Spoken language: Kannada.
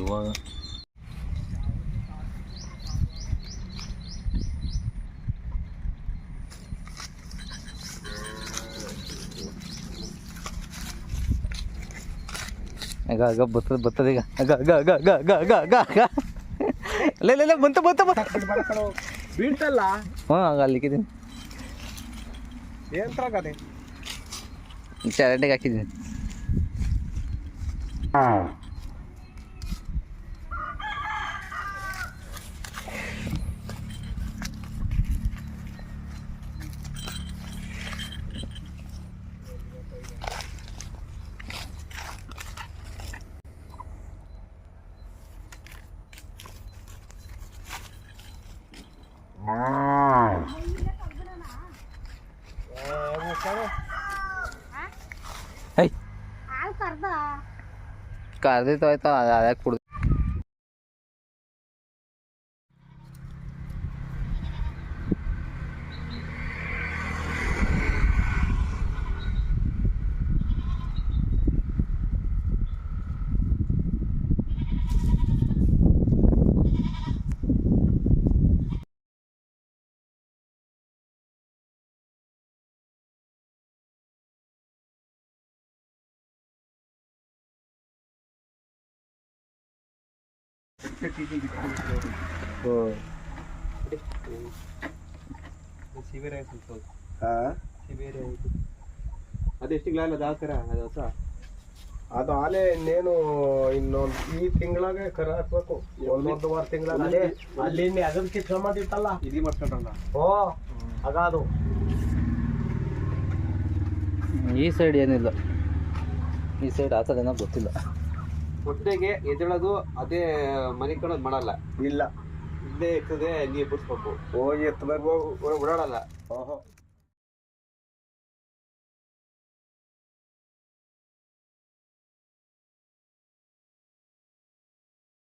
ಇವಾಗ ಆಗ ಆಗ ಬರ್ತದೆ ಈಗ ಆಗ ಆಗ ಆಗ ಆಗ ಆಗ ಆಗ ಆಗ ಆಗ ಅಲ್ಲ ಬಂತು ಬೀಳ್ತಲ್ಲ. ಹಾಂ ಆಗ ಅಲ್ಲಿಕ್ಕಿದ್ದೀನಿ, ಏನ್ ತರಗದೆ ಚರಂಡಿಗೆ ಹಾಕಿದ್ದೀನಿ. ಕರ್ದಿತ್ತು ಆಯ್ತು, ಅದಕ್ಕೆ ಕುಡ್ದು ಅದೆಷ್ಟು ಗ್ಲಾಲ್ ಅದು ಹಾಕ್ತಾರ ಅದು ಹೊಸ ಅದು ಆಲೆ ಇನ್ನೇನು ಇನ್ನೊಂದು ಈ ತಿಂಗಳಾಗೆ ಕರ ಹಾಕ್ಬೇಕು. ಒಂದೂವರೆ ತಿಂಗಳಾಗ ಅಲ್ಲಿ ಅದಕ್ಕೆ ಶ್ರಮದಿತ್ತಲ್ಲ ಇಲ್ಲಿ ಮಾಡ್ಕೊಂಡ್ರಲ್ಲ. ಓ ಆಗ ಅದು ಈ ಸೈಡ್ ಏನಿಲ್ಲ, ಈ ಸೈಡ್ ಹಾಕೋದೇನೋ ಗೊತ್ತಿಲ್ಲ. ಹೊಟ್ಟೆಗೆ ಎದ್ದೇಳೋದು ಅದೇ ಮನೆ ಕಣೋದು ಮಾಡಲ್ಲ. ಇಲ್ಲ ಇಲ್ಲೇ ಇರ್ತದೆ, ನೀರು ಬಿಡಿಸ್ಬೇಕು. ಓ ಎತ್ತಬೇಕು, ಓಡಾಡಲ್ಲ. ಓಹೋ